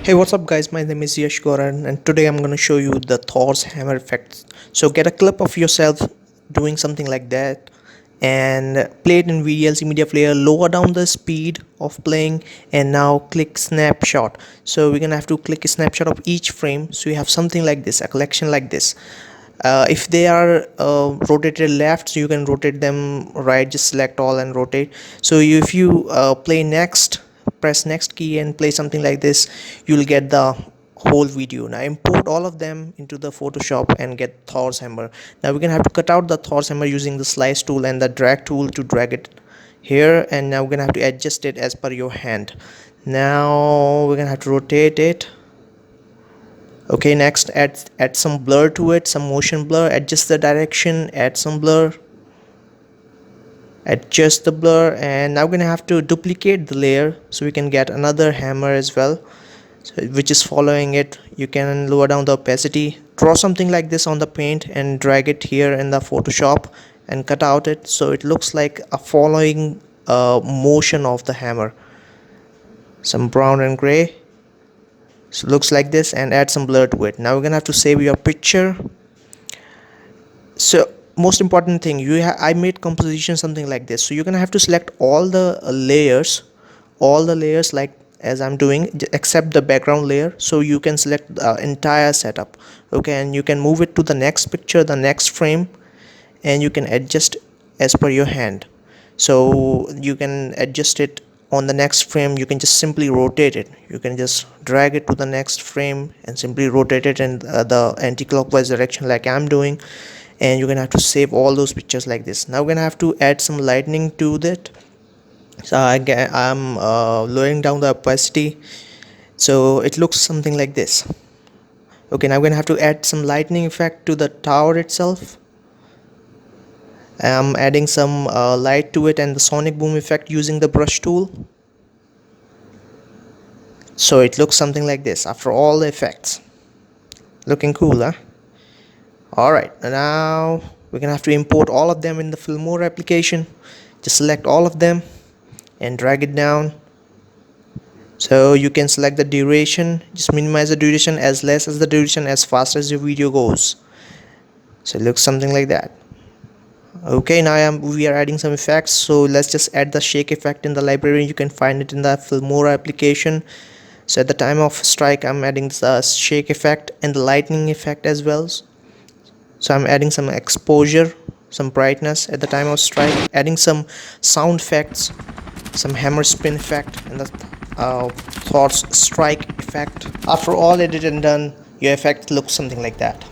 Hey, what's up guys, my name is Yash Goran and today I'm going to show you the Thor's Hammer effects. So get a clip of yourself doing something like that and play it in VLC Media Player, lower down the speed of playing and now click snapshot. So we're going to have to click a snapshot of each frame so you have something like this, a collection like this. If they are rotated left, so you can rotate them right, just select all and rotate. So if you play next, press next key and play something like this, you'll get the whole video. Now import all of them into the Photoshop and get Thor's hammer. Now we're gonna have to cut out the Thor's hammer using the slice tool and the drag tool to drag it here, and now we're gonna have to adjust it as per your hand. Now we're gonna have to rotate it. Okay, next add some blur to it, some motion blur, adjust the direction, add some blur, adjust the blur, and now we're gonna have to duplicate the layer so we can get another hammer as well, which is following it. You can lower down the opacity, draw something like this on the paint and drag it here in the Photoshop and cut out it so it looks like a following motion of the hammer. Some brown and gray, so it looks like this, and add some blur to it. Now we're gonna have to save your picture. So most important thing, I made composition something like this, so you're gonna have to select all the layers like as I'm doing, except the background layer, so you can select the entire setup. Okay, and you can move it to the next picture, the next frame, and you can adjust as per your hand. So you can adjust it on the next frame. You can just simply rotate it. You can just drag it to the next frame and simply rotate it in the anti-clockwise direction like I'm doing, and you're gonna have to save all those pictures like this. Now we're gonna have to add some lightning to that. So I'm lowering down the opacity so it looks something like this. Okay, now we're gonna have to add some lightning effect to the tower itself. I'm adding some light to it and the sonic boom effect using the brush tool, so it looks something like this after all the effects. Looking cool, huh? Alright, now we're gonna have to import all of them in the Filmora application. Just select all of them and drag it down. So you can select the duration, just minimize the duration, as less as the duration, as fast as your video goes. So it looks something like that. Okay, now we are adding some effects, so let's just add the shake effect in the library. You can find it in the Filmora application. So at the time of strike, I'm adding the shake effect and the lightning effect as well. So I'm adding some exposure, some brightness at the time of strike, adding some sound effects, some hammer spin effect, and the Thor's strike effect. After all edited and done, your effect looks something like that.